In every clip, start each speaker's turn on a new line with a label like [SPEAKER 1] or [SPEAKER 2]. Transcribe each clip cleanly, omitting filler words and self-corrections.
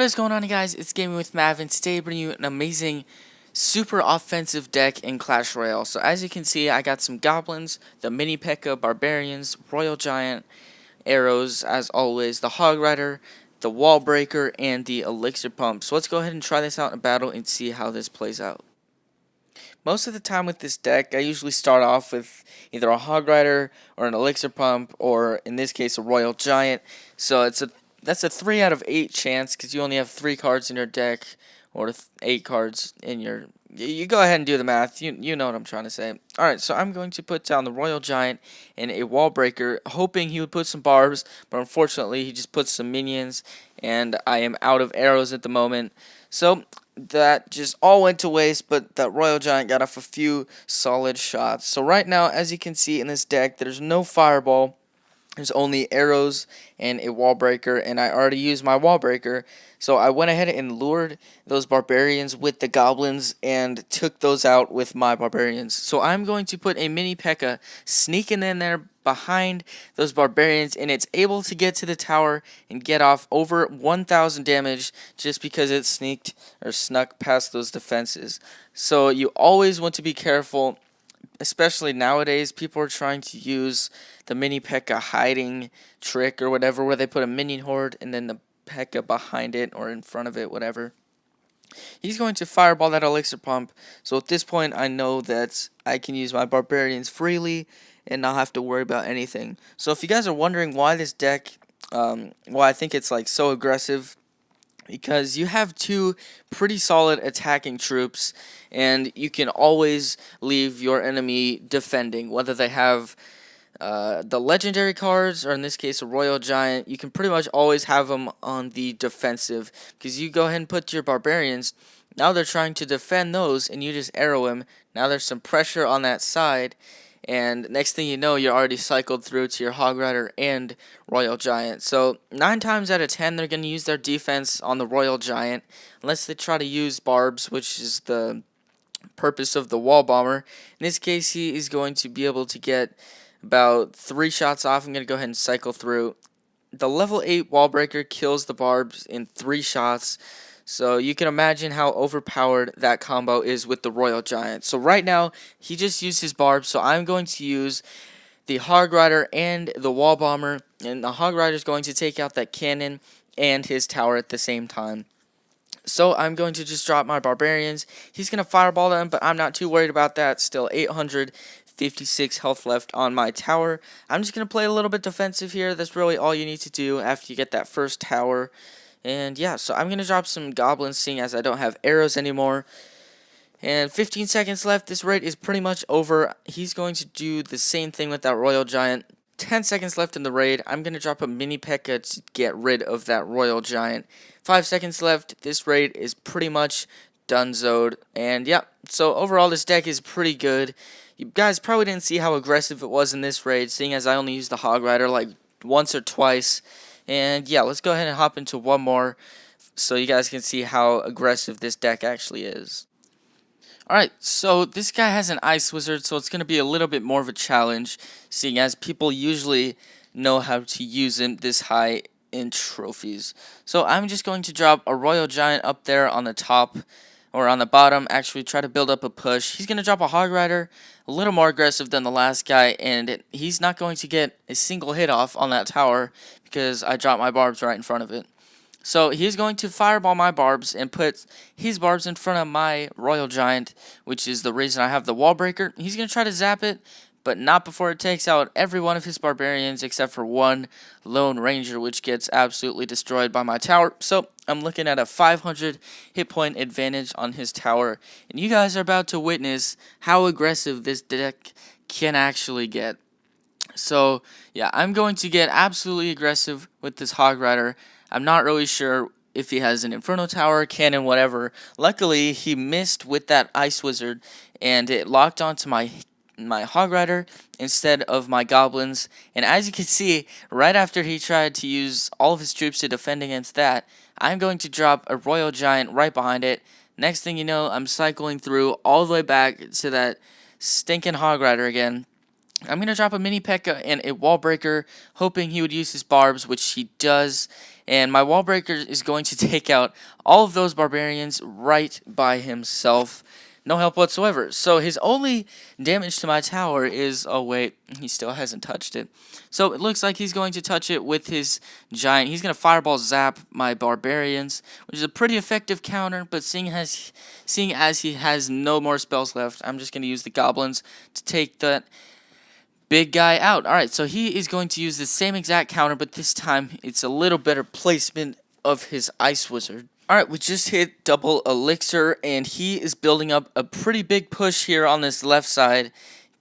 [SPEAKER 1] What is going on, guys? It's Gaming with Mav, and today I bring you an amazing, super offensive deck in Clash Royale. So as you can see, I got some goblins, the mini P.E.K.K.A, barbarians, royal giant, arrows as always, the hog rider, the wall breaker, and the elixir pump. So let's go ahead and try this out in a battle and see how this plays out. Most of the time with this deck, I usually start off with either a hog rider or an elixir pump, or in this case a royal giant. So that's a 3 out of 8 chance because you only have 3 cards in your deck, or 8 cards in your. You go ahead and do the math. You know what I'm trying to say. All right, so I'm going to put down the royal giant and a wall breaker, hoping he would put some barbs, but unfortunately he just puts some minions, and I am out of arrows at the moment. So that just all went to waste, but that royal giant got off a few solid shots. So right now, as you can see in this deck, there's no fireball. There's only arrows and a wall breaker, and I already used my wall breaker. So I went ahead and lured those barbarians with the goblins and took those out with my barbarians. So I'm going to put a mini P.E.K.K.A sneaking in there behind those barbarians, and it's able to get to the tower and get off over 1,000 damage just because it snuck past those defenses. So you always want to be careful. Especially nowadays, people are trying to use the mini P.E.K.K.A hiding trick or whatever, where they put a minion horde and then the P.E.K.K.A behind it or in front of it, whatever. He's going to fireball that elixir pump, so at this point I know that I can use my barbarians freely and not have to worry about anything. So if you guys are wondering why this deck, why I think it's like so aggressive, because you have 2 pretty solid attacking troops, and you can always leave your enemy defending, whether they have the legendary cards, or in this case a royal giant. You can pretty much always have them on the defensive, because you go ahead and put your barbarians, now they're trying to defend those, and you just arrow him. Now there's some pressure on that side, and next thing you know, you're already cycled through to your hog rider and royal giant. So 9 times out of 10, they're going to use their defense on the royal giant, unless they try to use barbs, which is the purpose of the wall bomber. In this case, he is going to be able to get about 3 shots off. I'm going to go ahead and cycle through. The level 8 wall breaker kills the barbs in 3 shots. So you can imagine how overpowered that combo is with the royal giant. So right now, he just used his barbs, so I'm going to use the hog rider and the wall bomber, and the hog rider is going to take out that cannon and his tower at the same time. So I'm going to just drop my barbarians. He's going to fireball them, but I'm not too worried about that. Still 856 health left on my tower. I'm just going to play a little bit defensive here. That's really all you need to do after you get that first tower. And yeah, so I'm going to drop some goblins, seeing as I don't have arrows anymore. And 15 seconds left. This raid is pretty much over. He's going to do the same thing with that royal giant. 10 seconds left in the raid. I'm going to drop a mini P.E.K.K.A to get rid of that royal giant. 5 seconds left. This raid is pretty much donezoed. And yeah, so overall this deck is pretty good. You guys probably didn't see how aggressive it was in this raid, seeing as I only used the hog rider like once or twice. And yeah, let's go ahead and hop into one more so you guys can see how aggressive this deck actually is. Alright, so this guy has an ice wizard, so it's going to be a little bit more of a challenge, seeing as people usually know how to use him this high in trophies. So I'm just going to drop a royal giant up there on the top, or on the bottom, actually try to build up a push. He's going to drop a hog rider, a little more aggressive than the last guy, and he's not going to get a single hit off on that tower because I dropped my barbs right in front of it. So he's going to fireball my barbs and put his barbs in front of my royal giant, which is the reason I have the wall breaker. He's going to try to zap it, but not before it takes out every one of his barbarians except for one lone ranger, which gets absolutely destroyed by my tower. So I'm looking at a 500 hit point advantage on his tower, and you guys are about to witness how aggressive this deck can actually get. So yeah, I'm going to get absolutely aggressive with this hog rider. I'm not really sure if he has an inferno tower, cannon, whatever. Luckily, he missed with that ice wizard, and it locked onto my hog rider instead of my goblins. And as you can see, right after he tried to use all of his troops to defend against that, I'm going to drop a royal giant right behind it. Next thing you know, I'm cycling through all the way back to that stinking hog rider again. I'm going to drop a mini P.E.K.K.A and a wall breaker, hoping he would use his barbs, which he does. And my wall breaker is going to take out all of those barbarians right by himself. No help whatsoever. So his only damage to my tower is... Oh, wait. He still hasn't touched it. So it looks like he's going to touch it with his giant. He's going to fireball zap my barbarians, which is a pretty effective counter. But seeing as he has no more spells left, I'm just going to use the goblins to take that big guy out. Alright, so he is going to use the same exact counter, but this time it's a little better placement of his ice wizard. Alright, we just hit double elixir, and he is building up a pretty big push here on this left side.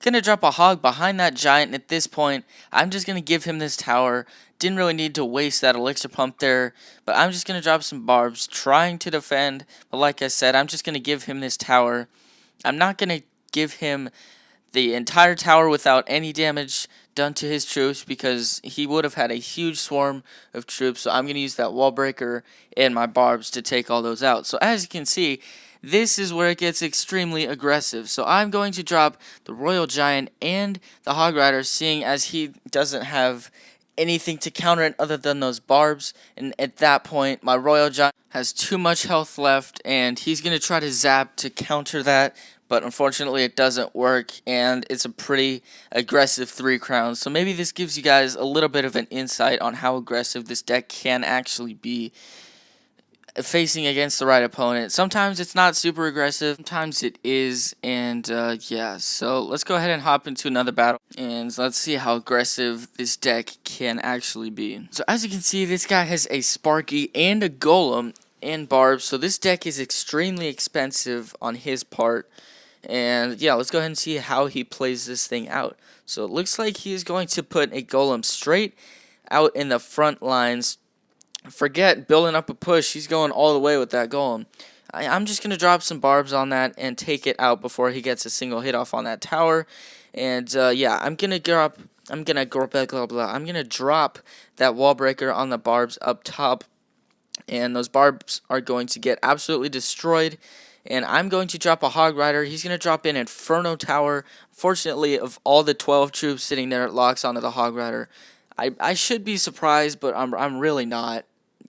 [SPEAKER 1] Gonna drop a hog behind that giant, and at this point, I'm just gonna give him this tower. Didn't really need to waste that elixir pump there, but I'm just gonna drop some barbs, trying to defend, but like I said, I'm just gonna give him this tower. I'm not gonna give him the entire tower without any damage done to his troops, because he would have had a huge swarm of troops. So I'm going to use that wall breaker and my barbs to take all those out. So as you can see, this is where it gets extremely aggressive. So I'm going to drop the Royal Giant and the Hog Rider, seeing as he doesn't have anything to counter it other than those barbs. And at that point, my Royal Giant has too much health left, and he's going to try to zap to counter that. But unfortunately, it doesn't work, and it's a pretty aggressive 3 crowns. So maybe this gives you guys a little bit of an insight on how aggressive this deck can actually be facing against the right opponent. Sometimes it's not super aggressive, sometimes it is, and yeah, so let's go ahead and hop into another battle, and let's see how aggressive this deck can actually be. So as you can see, this guy has a Sparky and a Golem and barbs, so this deck is extremely expensive on his part. And yeah, let's go ahead and see how he plays this thing out. So it looks like he is going to put a Golem straight out in the front lines. Forget building up a push. He's going all the way with that Golem. I'm just going to drop some barbs on that and take it out before he gets a single hit off on that tower. And yeah, I'm going to drop that wall breaker on the barbs up top. And those barbs are going to get absolutely destroyed. And I'm going to drop a Hog Rider. He's going to drop in Inferno Tower. Fortunately, of all the 12 troops sitting there, it locks onto the Hog Rider. I should be surprised, but I'm really not.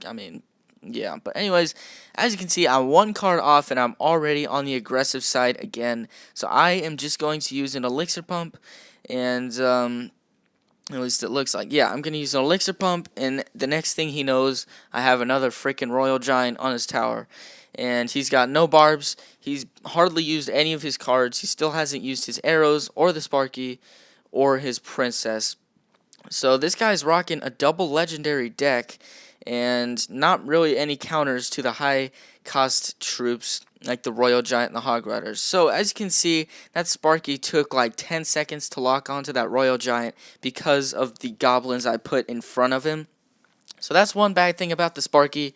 [SPEAKER 1] I mean, yeah. But anyways, as you can see, I'm 1 card off, and I'm already on the aggressive side again. So I am just going to use an Elixir Pump, and at least it looks like. Yeah, I'm going to use an Elixir Pump, and the next thing he knows, I have another freaking Royal Giant on his tower. And he's got no barbs. He's hardly used any of his cards. He still hasn't used his arrows, or the Sparky, or his Princess. So this guy's rocking a double legendary deck, and not really any counters to the high-cost troops like the Royal Giant and the Hog Riders. So as you can see, that Sparky took like 10 seconds to lock onto that Royal Giant because of the goblins I put in front of him. So that's one bad thing about the Sparky.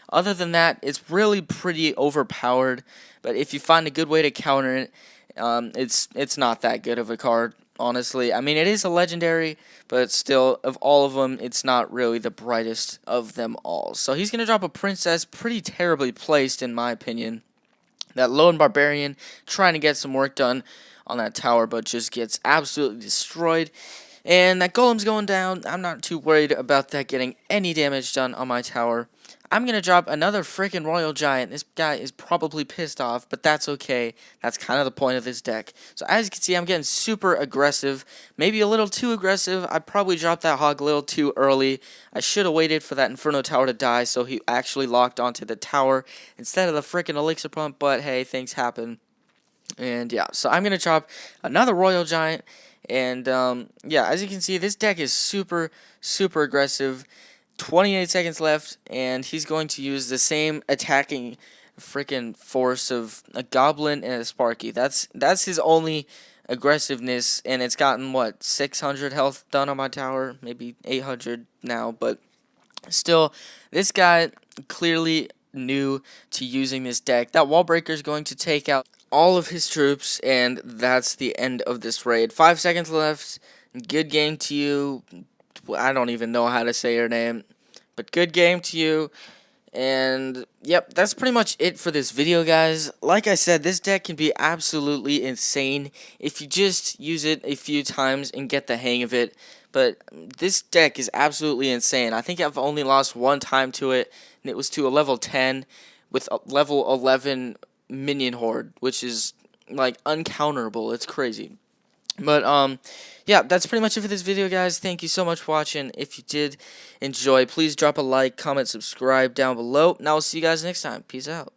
[SPEAKER 1] Other than that, it's really pretty overpowered, but if you find a good way to counter it, it's not that good of a card, honestly. I mean, it is a legendary, but still, of all of them, it's not really the brightest of them all. So he's going to drop a Princess, pretty terribly placed, in my opinion. That lone Barbarian trying to get some work done on that tower, but just gets absolutely destroyed. And that Golem's going down. I'm not too worried about that getting any damage done on my tower. I'm going to drop another freaking Royal Giant. This guy is probably pissed off, but that's okay. That's kind of the point of this deck. So as you can see, I'm getting super aggressive. Maybe a little too aggressive. I probably dropped that Hog a little too early. I should have waited for that Inferno Tower to die so he actually locked onto the tower instead of the freaking Elixir Pump, but hey, things happen. And yeah, so I'm going to drop another Royal Giant. And yeah, as you can see, this deck is super, super aggressive. 28 seconds left, and he's going to use the same attacking freaking force of a Goblin and a Sparky. That's his only aggressiveness, and it's gotten, what, 600 health done on my tower? Maybe 800 now, but still, this guy clearly new to using this deck. That wall breaker is going to take out all of his troops, and that's the end of this raid. 5 seconds left. Good game to you. I don't even know how to say your name, but good game to you. And yep, that's pretty much it for this video, guys. Like I said, this deck can be absolutely insane if you just use it a few times and get the hang of it. But this deck is absolutely insane. I think I've only lost one time to it, and it was to a level 10 with a level 11 minion horde, which is like uncounterable. It's crazy. But yeah, that's pretty much it for this video, guys. Thank you so much for watching. If you did enjoy, please drop a like, comment, subscribe down below, and I will see you guys next time. Peace out.